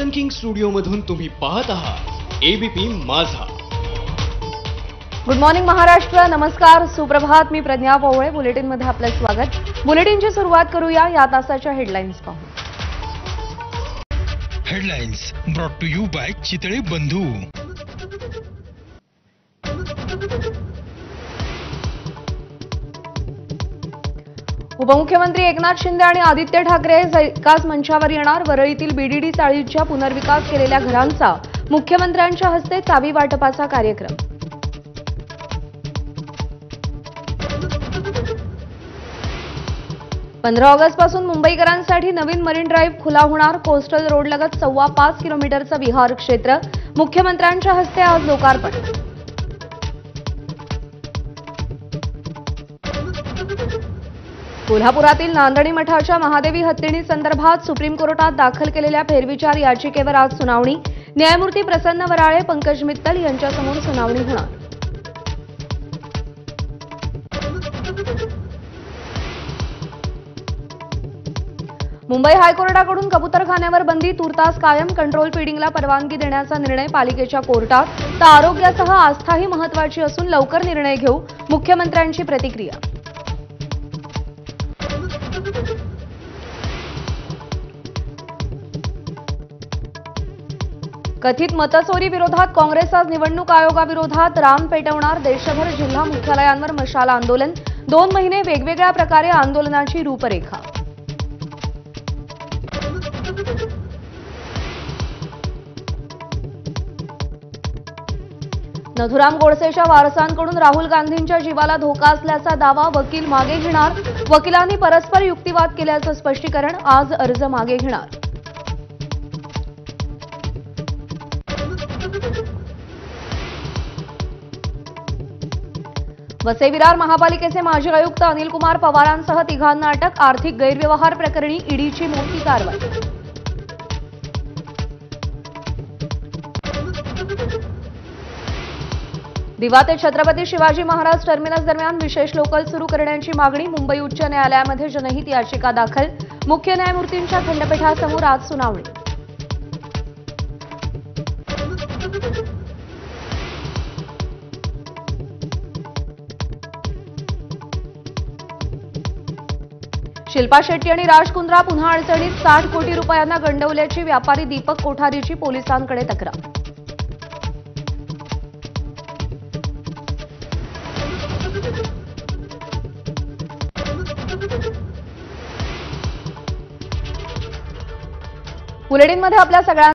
Cotton king studio मधून तुम्ही पाहत आहात एबीपी माझा। गुड मॉर्निंग महाराष्ट्र, नमस्कार, सुप्रभात। मी प्रज्ञा पोवळे, बुलेटिन मध्ये आपलं स्वागत। बुलेटिनची सुरुवात करूया या तासाच्या हेडलाईन्स पाहून। Headlines brought to you by Chitale Bandhu. उपमुख्यमंत्री एकनाथ शिंदे आणि आदित्य ठाकरे एकाच मंचावर येणार। वरळीतील बीडीडी चाळीच्या पुनर्विकास केलेल्या घरांचा मुख्यमंत्र्यांच्या हस्ते चावी वाटपाचा कार्यक्रम। 15 ऑगस्ट पासून मुंबईकरांसाठी नवीन मरीन ड्राईव्ह खुला होणार। कोस्टल रोडलगत 5.25 किलोमीटरचं विहार क्षेत्र मुख्यमंत्र्यांच्या हस्ते आज लोकार्पण। कोल्हापुरातील नांदणी मठाच्या महादेवी हत्तीणी संदर्भात सुप्रीम कोर्टात दाखल केलेल्या फेरविचार याचिकेवर आज सुनावणी। न्यायमूर्ती प्रसन्न वराळे, पंकज मित्तल यांच्यासमोर सुनावणी होणार। मुंबई हायकोर्टाकडून कबूतरखान्यावर बंदी तुर्तास कायम। कंट्रोल फीडिंगला परवानगी देण्याचा निर्णय पालिकेच्या कोर्टात। तर आरोग्यासह आस्थाही महत्त्वाची असून लवकर निर्णय घेऊ, मुख्यमंत्र्यांची प्रतिक्रिया। कथित मतचोरी विरोधात काँग्रेस आज निवडणूक आयोगाविरोधात रान पेटवणार। देशभर जिल्हा मुख्यालयांवर मशाल आंदोलन। 2 महिने वेगवेगळ्या प्रकारे आंदोलनाची रूपरेखा। नथुराम गोडसेच्या वारसांकडून राहुल गांधींच्या जीवाला धोका असल्याचा दावा वकील मागे घेणार। वकिलांनी परस्पर युक्तिवाद केल्याचं स्पष्टीकरण। आज अर्ज मागे घेणार। वसई विरार महापालिकेचे माजी आयुक्त अनिल कुमार पवारांसह 3 अटक। आर्थिक गैरव्यवहार प्रकरणी ईडीची मोठी कारवाई। दिवा ते छत्रपती शिवाजी महाराज टर्मिनस दरम्यान विशेष लोकल सुरू करण्याची मागणी। मुंबई उच्च न्यायालयामध्ये जनहित याचिका दाखल। मुख्य न्यायमूर्तींच्या खंडपीठासमोर आज सुनावणी। शिल्पा शेट्टी आणि राज कुंद्रा पुन्हा अडचणीत। 60 कोटी रुपयांना गंडवल्याची व्यापारी दीपक कोठारीची पोलिसांकडे तक्रार। बुलेटिनमध्ये आपल्या सगळ्यांना